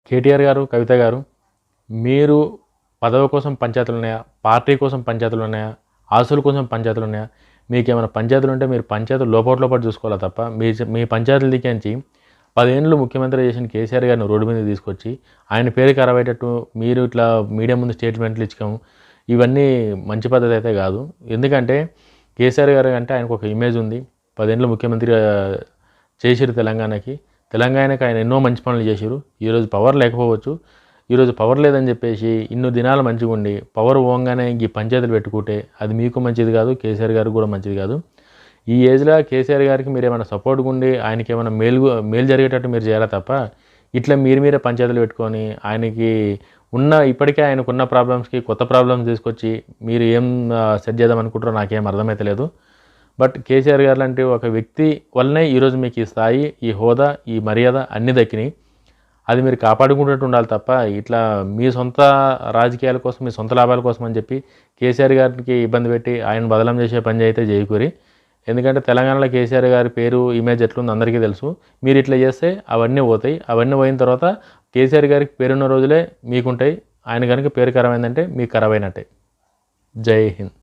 కేటీఆర్ గారు, కవిత గారు, మీరు పదవి కోసం పంచాయతీలున్నాయా? పార్టీ కోసం పంచాయతీలున్నాయా? ఆస్తుల కోసం పంచాయతీలున్నాయా? మీకేమైనా పంచాయతీలుంటే మీరు పంచాయతీలు లోపట చూసుకోవాలా తప్ప మీ పంచాయతీల దిక్కించి 10 ఏళ్ళు ముఖ్యమంత్రి చేసిన కేసీఆర్ గారిని రోడ్డు మీదకి తీసుకొచ్చి ఆయన పేరు ఖరాబయ్యేటట్టు మీరు ఇట్లా మీడియా ముందు స్టేట్మెంట్లు ఇచ్చుకోము ఇవన్నీ మంచి పద్ధతి అయితే కాదు. ఎందుకంటే కేసీఆర్ గారు అంటే ఆయనకు ఒక ఇమేజ్ ఉంది. 10 ఏళ్ళు ముఖ్యమంత్రిగా చేసిరు తెలంగాణకి. తెలంగాణకి ఆయన ఎన్నో మంచి పనులు చేసిరు. ఈరోజు పవర్ లేకపోవచ్చు. ఈరోజు పవర్ లేదని చెప్పేసి ఇన్ని దినాలు మంచిగా ఉండి పవర్ పోగానే ఈ పంచాయతీలు పెట్టుకుంటే అది మీకు మంచిది కాదు, కేసీఆర్ గారికి కూడా మంచిది కాదు. ఈ ఏజ్లో కేసీఆర్ గారికి మీరు ఏమైనా సపోర్ట్గా ఉండి ఆయనకి ఏమైనా మేలు జరిగేటట్టు మీరు చేయాలి తప్ప ఇట్లా మీరే పంచాయతీలు పెట్టుకొని ఆయనకి ఇప్పటికే ఆయనకున్న ప్రాబ్లమ్స్కి కొత్త ప్రాబ్లమ్స్ తీసుకొచ్చి మీరు ఏం సెట్ చేద్దాం అనుకుంటారో నాకేం అర్థమైతే లేదు. బట్ కేసీఆర్ గారు లాంటి ఒక వ్యక్తి వల్లనే ఈరోజు మీకు ఈ స్థాయి, ఈ హోదా, ఈ మర్యాద అన్నీ దక్కినాయి. అది మీరు కాపాడుకుంటూ ఉండాలి తప్ప ఇట్లా మీ సొంత రాజకీయాల కోసం, మీ సొంత లాభాల కోసం అని చెప్పి కేసీఆర్ గారికి ఇబ్బంది పెట్టి ఆయన బదలం చేసే పని అయితే చేయకూరి. ఎందుకంటే తెలంగాణలో కేసీఆర్ గారి పేరు, ఇమేజ్ ఎట్లుందో అందరికీ తెలుసు. మీరు ఇట్లా చేస్తే అవన్నీ పోతాయి. అవన్నీ పోయిన తర్వాత కేసీఆర్ గారికి పేరున్న రోజులే మీకుంటాయి. ఆయన కనుక పేరు ఖరాబ్ అయిందంటే మీకు ఖరాబ్ అయినట్టే. జై హింద్.